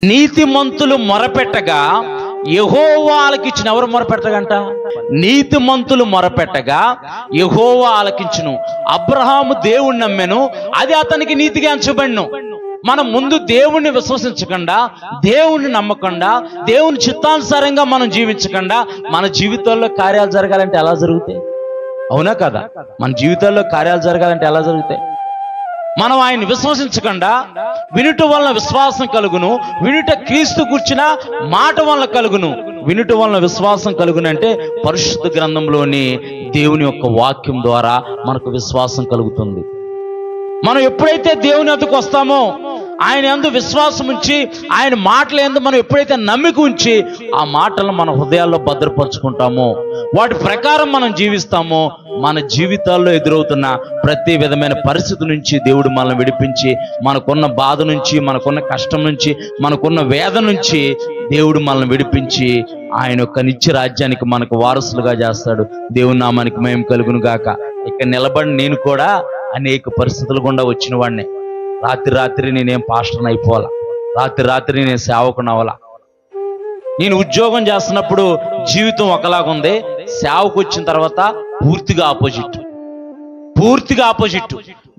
నీతిమంతులు మొరపెట్టగా యెహోవా ఆలకించును. ఎవరు మొరపెట్టగంట? నీతిమంతులు మొరపెట్టగా యెహోవా ఆలకించును. అబ్రహాము దేవుణ్ణి నమ్మెను, అది అతనికి నీతిగా ఎంచబడెను. మనం ముందు దేవుణ్ణి విశ్వసించకుండా, దేవుణ్ణి నమ్మకుండా, దేవుని చిత్తానుసారంగా మనం జీవించకుండా మన జీవితాల్లో కార్యాలు జరగాలంటే ఎలా జరుగుతాయి? అవునా కదా? మన జీవితాల్లో కార్యాలు జరగాలంటే ఎలా జరుగుతాయి? మనం ఆయన్ని విశ్వసించకుండా వినుట వలన విశ్వాసం కలుగును, వినుట క్రీస్తు కూర్చిన మాట వలన కలుగును. వినుట వలన విశ్వాసం కలుగును అంటే పరిశుద్ధ గ్రంథంలోని దేవుని యొక్క వాక్యం ద్వారా మనకు విశ్వాసం కలుగుతుంది. మనం ఎప్పుడైతే దేవుని వద్దకు వస్తామో, ఆయన యందు విశ్వాసం ఉంచి, ఆయన మాటల యందు మనం ఎప్పుడైతే నమ్మిక ఉంచి ఆ మాటలను మన హృదయాల్లో భద్రపరుచుకుంటామో, వాటి ప్రకారం మనం జీవిస్తామో, మన జీవితాల్లో ఎదురవుతున్న ప్రతి విధమైన పరిస్థితి నుంచి దేవుడు మనల్ని విడిపించి, మనకున్న బాధ నుంచి, మనకున్న కష్టం నుంచి, మనకున్న వేదన నుంచి దేవుడు మనల్ని విడిపించి ఆయన యొక్క నిత్య రాజ్యానికి మనకు వారసులుగా చేస్తాడు. దేవుని నామానికి మహిమ కలుగును గాక. ఇక్కడ నిలబడి నేను కూడా అనేక పరిస్థితులు గుండా వచ్చిన వాడిని. రాత్రి నేనేం పాస్టర్ని అయిపోవాలా, రాత్రి నేను సేవకుని అవ్వాలా. నేను ఉద్యోగం చేస్తున్నప్పుడు జీవితం ఒకలాగుంది, సేవకు వచ్చిన తర్వాత పూర్తిగా ఆపోజిట్.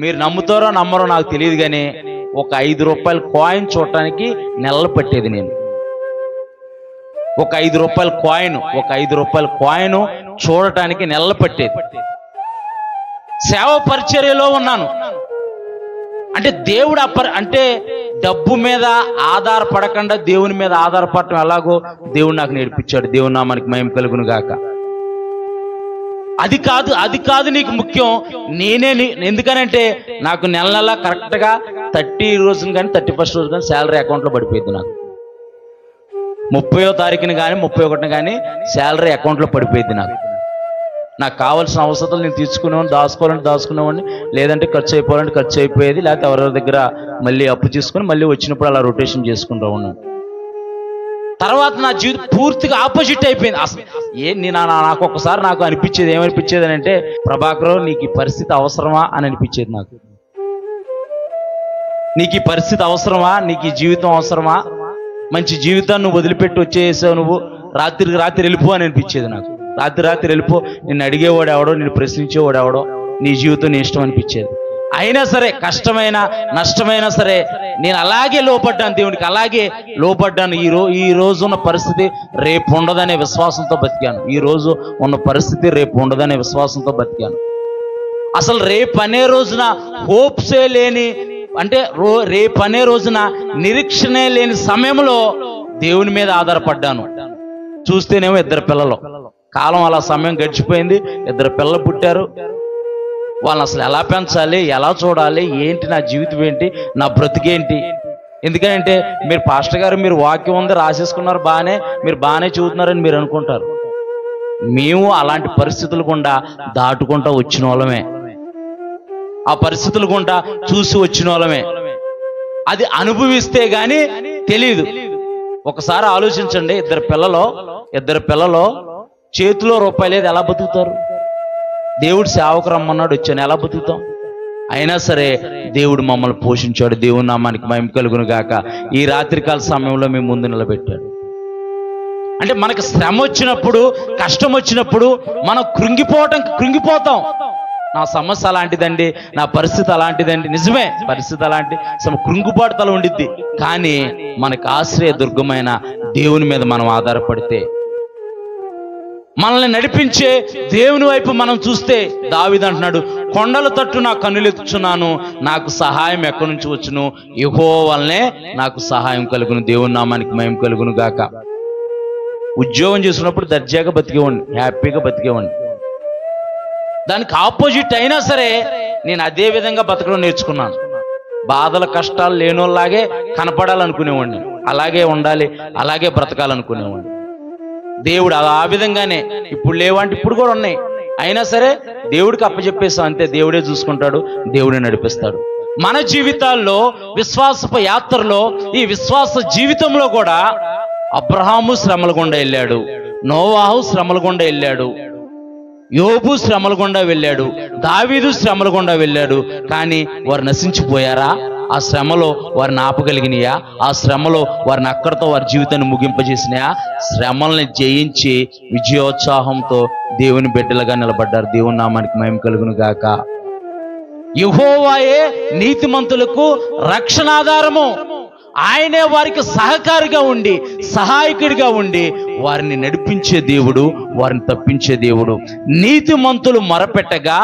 మీరు నమ్ముతారో నమ్మరో నాకు తెలియదు, కానీ ఒక 5 రూపాయల కాయిన్ చూడటానికి నెలలు పట్టేది. నేను ఒక 5 రూపాయల కాయిన్ చూడటానికి నెలలు పట్టేది. సేవ పరిచర్యలో ఉన్నాను అంటే దేవుడు అంటే డబ్బు మీద ఆధారపడకుండా దేవుని మీద ఆధారపడటం ఎలాగో దేవుడు నాకు నేర్పించాడు. దేవుని నామానికి మహిమ కలుగును గాక. అది కాదు నీకు ముఖ్యం. ఎందుకనంటే నాకు నెల కరెక్ట్గా 30 రోజున కానీ 31st రోజు కానీ శాలరీ అకౌంట్లో పడిపోయింది. నాకు 30వ తారీఖుని కానీ 31ని కానీ శాలరీ అకౌంట్లో పడిపోయింది. నాకు కావాల్సిన అవసరాలు నేను తీసుకునేవాడిని, దాచుకునేవాడిని, లేదంటే ఖర్చు అయిపోయేది. లేకపోతే ఎవరెవరి దగ్గర మళ్ళీ అప్పు తీసుకుని మళ్ళీ వచ్చినప్పుడు అలా రొటేషన్ చేసుకుంటూ ఉన్నాను. తర్వాత నా జీవితం పూర్తిగా ఆపోజిట్ అయిపోయింది. అసలు నాకు ఒక్కసారి నాకు అనిపించేది ఏమనిపించేది అంటే, ప్రభాకర్ నీకు ఈ పరిస్థితి అవసరమా అని అనిపించేది. నీకు ఈ పరిస్థితి అవసరమా? నీకు ఈ జీవితం అవసరమా? మంచి జీవితాన్ని నువ్వు వదిలిపెట్టి వచ్చేసావు, నువ్వు రాత్రి వెళ్ళిపో అని అనిపించేది నాకు. రాత్రి వెళ్ళిపో, నిన్ను అడిగేవాడు ఎవడో, నిన్ను ప్రశ్నించేవాడు ఎవడో, నీ జీవితం నీ ఇష్టం అనిపించేది. అయినా సరే, కష్టమైనా నష్టమైనా సరే నేను అలాగే లోపడ్డాను, దేవునికి అలాగే లోపడ్డాను. ఈ రోజు ఉన్న పరిస్థితి రేపు ఉండదనే విశ్వాసంతో బతికాను. ఈ రోజు ఉన్న పరిస్థితి రేపు ఉండదనే విశ్వాసంతో బతికాను. అసలు రేపు అనే రోజున హోప్సే లేని, అంటే రేపు అనే రోజున నిరీక్షణే లేని సమయంలో దేవుని మీద ఆధారపడ్డాను. చూస్తేనేమో 2 పిల్లలు. కాలం అలా సమయం గడిచిపోయింది, 2 పిల్లలు పుట్టారు. వాళ్ళని అసలు ఎలా పెంచాలి, ఎలా చూడాలి, ఏంటి నా జీవితం ఏంటి, నా బ్రతికేంటి? ఎందుకంటే మీరు పాస్టర్ గారు మీరు వాక్యం ఉంది రాసేసుకున్నారు, మీరు బాగానే చదువుతున్నారని మీరు అనుకుంటారు. మేము అలాంటి పరిస్థితులు గుండా దాటుకుంటూ వచ్చిన వాళ్ళమే, ఆ పరిస్థితులు గుండా చూసి వచ్చిన వాళ్ళమే. అది అనుభవిస్తే గానీ తెలీదు. ఒకసారి ఆలోచించండి, 2 పిల్లలు చేతిలో రూపాయి లేదు, ఎలా బతుకుతారు? దేవుడు సేవకు రమ్మన్నాడు, వచ్చాను, ఎలా బతుకుతాం? అయినా సరే దేవుడు మమ్మల్ని పోషించాడు. దేవుని నామానికి మహిమ కలుగును గాక. ఈ రాత్రికాల సమయంలో మేము ముందు నిలబెట్టాడు. అంటే మనకి శ్రమ వచ్చినప్పుడు, కష్టం వచ్చినప్పుడు మనం కృంగిపోతాం. నా సమస్య అలాంటిదండి, నా పరిస్థితి అలాంటిదండి. నిజమే, పరిస్థితి అలాంటి కృంగుబాటుతల ఉండిద్ది. కానీ మనకు ఆశ్రయ దుర్గమైన దేవుని మీద మనం ఆధారపడితే, మనల్ని నడిపించే దేవుని వైపు మనం చూస్తే, దావీదు అంటున్నాడు, కొండల తట్టు నా కన్నులెత్తుచున్నాను, నాకు సహాయం ఎక్కడి నుంచి వచ్చును? యెహోవా వల్లనే నాకు సహాయం కలుగును. దేవుని నామానికి మహిమ కలుగును గాక. ఉద్యోగం చేసినప్పుడు దర్జాగా బతికేవాడిని, హ్యాపీగా బతికేవాడిని. దానికి ఆపోజిట్ అయినా సరే నేను అదే విధంగా బతకడం నేర్చుకున్నాను. బాధల కష్టాలు లేనోళ్ళలాగే కనపడాలనుకునేవాడిని, అలాగే ఉండాలి, అలాగే బ్రతకాలనుకునేవాడిని. దేవుడు ఆ విధంగానే, ఇప్పుడు లేవంటే ఇప్పుడు కూడా ఉన్నాయి, అయినా సరే దేవుడికి అప్పచెప్పేస్తాం అంతే. దేవుడే చూసుకుంటాడు, దేవుడే నడిపిస్తాడు. మన జీవితాల్లో విశ్వాసపు యాత్రలో, ఈ విశ్వాస జీవితంలో కూడా అబ్రహాము శ్రమల గుండా వెళ్ళాడు, నోవాహు శ్రమల గుండా వెళ్ళాడు, యోబు శ్రమల గుండా వెళ్ళాడు, దావీదు శ్రమల గుండా వెళ్ళాడు. కానీ వారు నశించిపోయారా? ఆ శ్రమలో వారిని ఆపగలిగినాయా? ఆ శ్రమలో వారిని అక్కడితో వారి జీవితాన్ని ముగింపజేసినాయా? శ్రమల్ని జయించి విజయోత్సాహంతో దేవుని బిడ్డలుగా నిలబడ్డారు. దేవుని నామానికి మహిమ కలుగును గాక. యెహోవాయే నీతిమంతులకు రక్షణాధారము. ఆయనే వారికి సహకారిగా ఉండి సహాయకుడిగా ఉండి వారిని నడిపించే దేవుడు, వారిని తప్పించే దేవుడు. నీతిమంతులు మొరపెట్టగా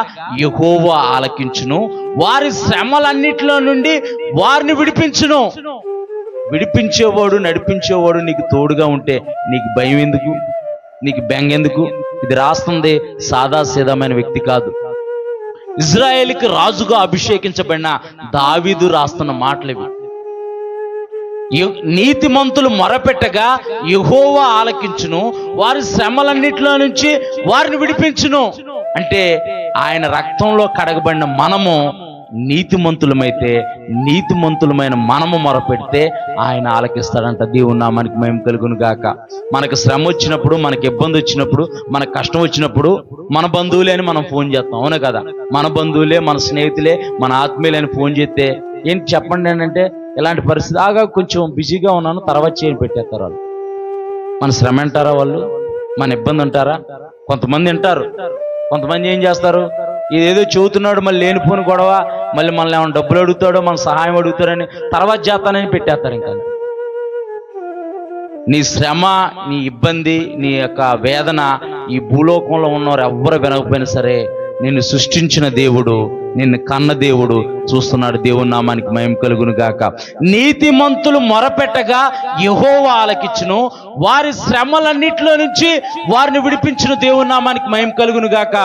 యెహోవా ఆలకించును, వారి శ్రమలన్నిటిలో నుండి వారిని విడిపించును. విడిపించేవాడు, నడిపించేవాడు నీకు తోడుగా ఉంటే నీకు భయం ఎందుకు? నీకు బెంగెందుకు? ఇది రాస్తుంది సాదాసీదమైన వ్యక్తి కాదు. ఇజ్రాయేలుకి రాజుగా అభిషేకించబడిన దావీదు రాస్తున్న మాటలు ఇవి. నీతిమంతులు మొరపెట్టగా యెహోవా ఆలకించును, వారి శ్రమలన్నిటిలో నుంచి వారిని విడిపించును. అంటే ఆయన రక్తంలో కడగబడిన మనము నీతిమంతులమైతే, నీతిమంతులమైన మనము మొరపెడితే ఆయన ఆలకిస్తాడంట. దేవుని నామానికి మహిమ కలుగును గాక. మనకు శ్రమ వచ్చినప్పుడు, మనకు ఇబ్బంది వచ్చినప్పుడు, మనకు కష్టం వచ్చినప్పుడు మన బంధువులే అని మనం ఫోన్ చేస్తాం, అవునా కదా? మన బంధువులే, మన స్నేహితులే, మన ఆత్మీయులే అని ఫోన్ చేస్తే ఏంటి చెప్పండి ఏంటంటే, ఇలాంటి పరిస్థితి ఆగా కొంచెం బిజీగా ఉన్నాను, తర్వాత చేయని పెట్టేస్తారు వాళ్ళు. మన శ్రమ అంటారా వాళ్ళు? మన ఇబ్బంది అంటారా? కొంతమంది అంటారు. కొంతమంది ఏం చేస్తారు, ఇదేదో చెబుతున్నాడు మళ్ళీ లేనిపోని గొడవ, మళ్ళీ మనల్ని ఏమైనా డబ్బులు అడుగుతాడో, మన సహాయం అడుగుతాడని తర్వాత చేస్తానని పెట్టేస్తారు. ఇంకా నీ శ్రమ, నీ ఇబ్బంది, నీ యొక్క వేదన ఈ భూలోకంలో ఉన్నవారు ఎవ్వరు వినకపోయినా సరే నిన్ను సృష్టించిన దేవుడు, నిన్ను కన్న దేవుడు చూస్తున్నాడు. దేవుని నామానికి మహిమ కలుగును గాక. నీతిమంతులు మొరపెట్టగా యెహోవా ఆలకించును, వారి శ్రమలన్నిటిలో నుంచి వారిని విడిపించును. దేవుని నామానికి మహిమ కలుగును గాక.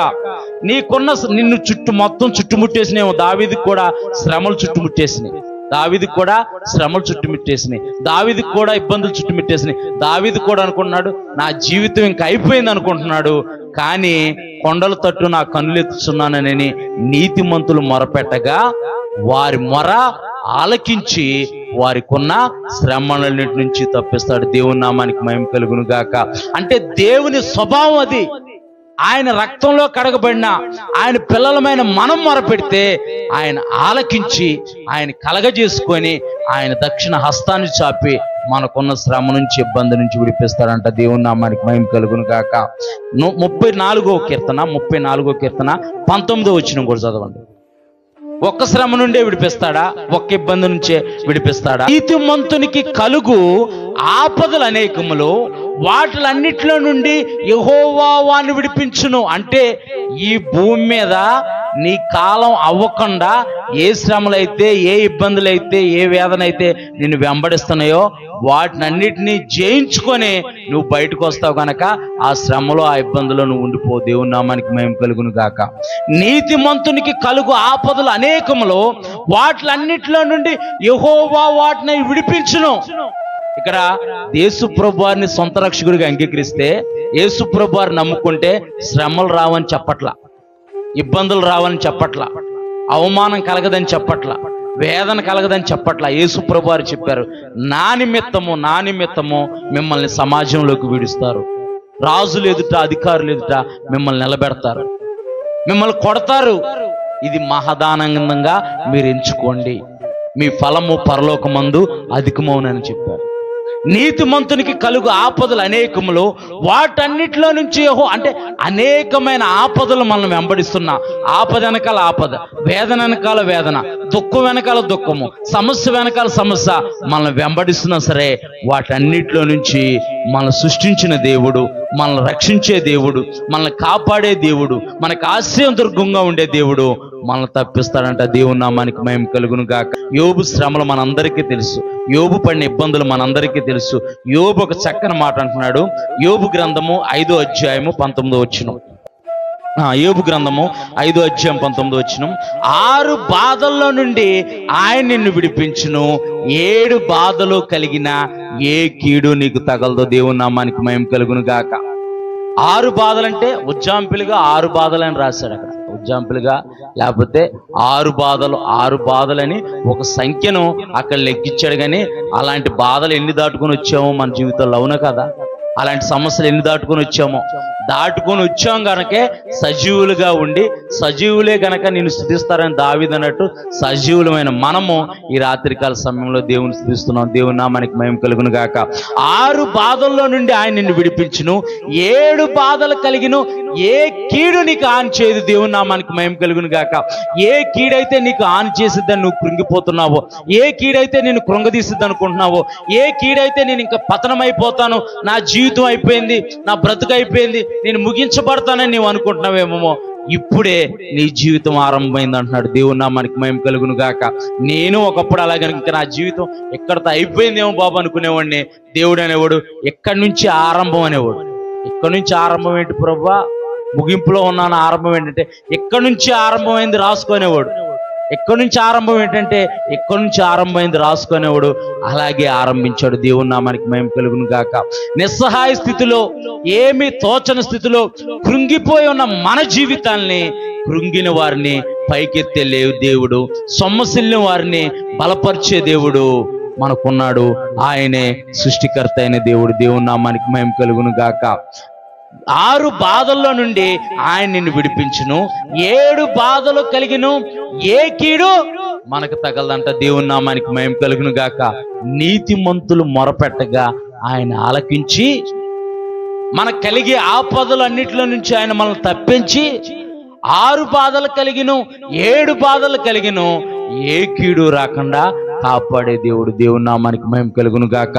నీకున్న నిన్ను మొత్తం చుట్టుముట్టేసినేమో. దావీదుకు కూడా శ్రమలు చుట్టుముట్టేసినాయి. దావీదుకు కూడా శ్రమలు చుట్టుముట్టేసినాయి. దావీదుకు కూడా ఇబ్బందులు చుట్టుముట్టేసినాయి. దావీదు కూడా అనుకుంటున్నాడు నా జీవితం ఇంకా అయిపోయింది అనుకుంటున్నాడు. కానీ కొండల తట్టు నా కన్నులెత్తుచున్నానని నీతిమంతులు మొరపెట్టగా వారి మొర ఆలకించి వారికున్న శ్రమలన్నిటి నుంచి తప్పిస్తాడు. దేవుని నామానికి మహిమ కలుగును గాక. అంటే దేవుని స్వభావం అది. ఆయన రక్తంలో కడగబడిన ఆయన పిల్లలమైన మనం మొరపెడితే ఆయన ఆలకించి ఆయన కలగజేసుకొని ఆయన దక్షిణ హస్తాన్ని చాపి మనకున్న శ్రమ నుంచి, ఇబ్బంది నుంచి విడిపిస్తాడంట. దేవుని నామానికి మహిమ కలుగును గాక. 34వ కీర్తన 19వ వచనం కూడా చదవండి. ఒక్క శ్రమ నుండే విడిపిస్తాడా? ఒక్క ఇబ్బంది నుంచే విడిపిస్తాడా? నీతిమంతునికి కలుగు ఆపదలు అనేకములు, వాటిలన్నిటిలో నుండి యెహోవా వారిని విడిపించును. అంటే ఈ భూమి మీద నీ కాలం అవ్వకుండా ఏ శ్రమలైతే, ఏ ఇబ్బందులైతే, ఏ వేదన అయితే నిన్ను వెంబడిస్తున్నాయో వాటినన్నిటినీ జయించుకొని నువ్వు బయటకు వస్తావు కనుక ఆ శ్రమలో, ఆ ఇబ్బందులో నువ్వు ఉండిపో. దేవుని నామానికి మహిమ కలుగును గాక. నీతిమంతునికి కలుగు ఆపదలు అనేకములు, వాటిలన్నిటిలో నుండి యెహోవా వాటిని విడిపించును. ఇక్కడ యేసు ప్రభువారిని సొంత రక్షకుడిగా అంగీకరిస్తే, యేసు ప్రభువారిని నమ్ముకుంటే శ్రమలు రావని చెప్పట్లా, ఇబ్బందులు రావని చెప్పట్లా, అవమానం కలగదని చెప్పట్లా, వేదన కలగదని చెప్పట్లా. యేసు ప్రభువారు చెప్పారు, నా నిమిత్తము మిమ్మల్ని సమాజంలోకి విడుస్తారు, రాజులు ఎదుట, అధికారులు ఎదుట మిమ్మల్ని నిలబెడతారు, మిమ్మల్ని కొడతారు. ఇది మహదానందంగా మీరు ఎంచుకోండి, మీ ఫలము పరలోకమందు అధికమవునని చెప్పారు. నీతిమంతునికి కలుగు ఆపదలు అనేకములు, వాటన్నిటిలో నుంచి అంటే అనేకమైన ఆపదలు మనం వెంబడిస్తున్నా, ఆపద వెనకాల ఆపద, వేదన వెనకాల వేదన, దుఃఖం వెనకాల దుఃఖము, సమస్య వెనకాల సమస్య మనల్ని వెంబడిస్తున్నా సరే వాటన్నిటిలో నుంచి మనల్ని సృష్టించిన దేవుడు, మనల్ని రక్షించే దేవుడు, మనల్ని కాపాడే దేవుడు, మనకు ఆశ్రయం దుర్గంగా ఉండే దేవుడు మనల్ని తప్పిస్తాడంట. దేవుని నామానికి మహిమ కలుగును గాక. యోబు శ్రమలు మనందరికీ తెలుసు, యోబు పడిన ఇబ్బందులు మనందరికీ తెలుసు. యోబు ఒక చక్కని మాట అంటున్నాడు. యోబు గ్రంథము 5వ అధ్యాయము 19వ వచనం. యోబు గ్రంథము 5వ అధ్యాయం 19వ వచనం. 6 బాధల్లో నుండి ఆయన నిన్ను విడిపించును, 7 బాధలు కలిగిన ఏ కీడు నీకు తగలదో. దేవుని నామానికి మహిమ కలుగును గాక. 6 బాధలంటే ఉజ్జాంపులుగా 6 బాధలని రాశాడు అక్కడ, ఉజ్జాంపులుగా లేకపోతే 6 బాధలని ఒక సంఖ్యను అక్కడ లెక్కించాడు. కానీ అలాంటి బాధలు ఎన్ని దాటుకొని వచ్చామో మన జీవితంలో, అవునా కదా? అలాంటి సమస్యలు ఎన్ని దాటుకొని వచ్చామో. దాటుకొని వచ్చాం గనకే సజీవులుగా ఉండి సజీవులే గనక నిన్ను స్తుతిస్తారని దావీదు అన్నట్టు సజీవులమైన మనము ఈ రాత్రికాల సమయంలో దేవుని స్తుతిస్తున్నాం. దేవుని నామానికి మహిమ కలుగును గాక. 6 బాధల్లో నుండి ఆయన నిన్ను విడిపించును, 7 బాధలు కలిగిను, ఏ కీడు నీకు హాని చేయదు. దేవుని నామానికి మహిమ కలుగును గాక. ఏ కీడైతే నీకు హాని చేసిద్దని నువ్వు కృంగిపోతున్నావో, ఏ కీడైతే నేను కృంగదీసిద్ది అనుకుంటున్నావో, ఏ కీడైతే నేను ఇంకా పతనమైపోతాను, నా జీవితం అయిపోయింది, నా బ్రతుకు అయిపోయింది, నేను ముగించబడతానని నీవు అనుకుంటున్నావేమో, ఇప్పుడే నీ జీవితం ఆరంభమైంది అంటున్నాడు. దేవుని నామానికి మహిమ కలుగును గాక. నేను ఒకప్పుడు అలాగే ఇంకా నా జీవితం ఎక్కడితో అయిపోయిందేమో బాబు అనుకునేవాడిని. దేవుడు అనేవాడు ఎక్కడి నుంచి ఆరంభం అనేవాడు. ఎక్కడి నుంచి ఆరంభం ఏంటి ప్రభువా, ముగింపులో ఉన్నాను, ఆరంభం ఏంటంటే ఎక్కడి నుంచి ఆరంభమైంది రాసుకునేవాడు. ఎక్కడి నుంచి ఆరంభం ఏంటంటే ఎక్కడి నుంచి ఆరంభమైంది రాసుకునేవాడు. అలాగే ఆరంభించాడు. దేవుని నామానికి మహిమ కలుగును గాక. నిస్సహాయ స్థితిలో, ఏమీ తోచని స్థితిలో కృంగిపోయి ఉన్న మన జీవితాల్ని, కృంగిన వారిని పైకెత్తే దేవుడు, సొమ్మసిల్లిన వారిని బలపరిచే దేవుడు మనకున్నాడు. ఆయనే సృష్టికర్త అయిన దేవుడు. దేవుని నామానికి మహిమ కలుగును గాక. 6 బాధల్లో నుండి ఆయన నిన్ను విడిపించును, 7 బాధలు కలిగిను, ఏ కీడు మనకు తగలదంట. దేవుని నామానికి మహిమ కలుగును గాక. నీతిమంతులు మొరపెట్టగా ఆయన ఆలకించి మనకు కలిగే ఆపదలు అన్నిటిలో నుంచి ఆయన మనల్ని తప్పించి 6 బాధలు కలిగిను, 7 బాధలు కలిగిను, ఏ కీడు రాకుండా కాపాడే దేవుడు. దేవుని నామానికి మహిమ కలుగును గాక.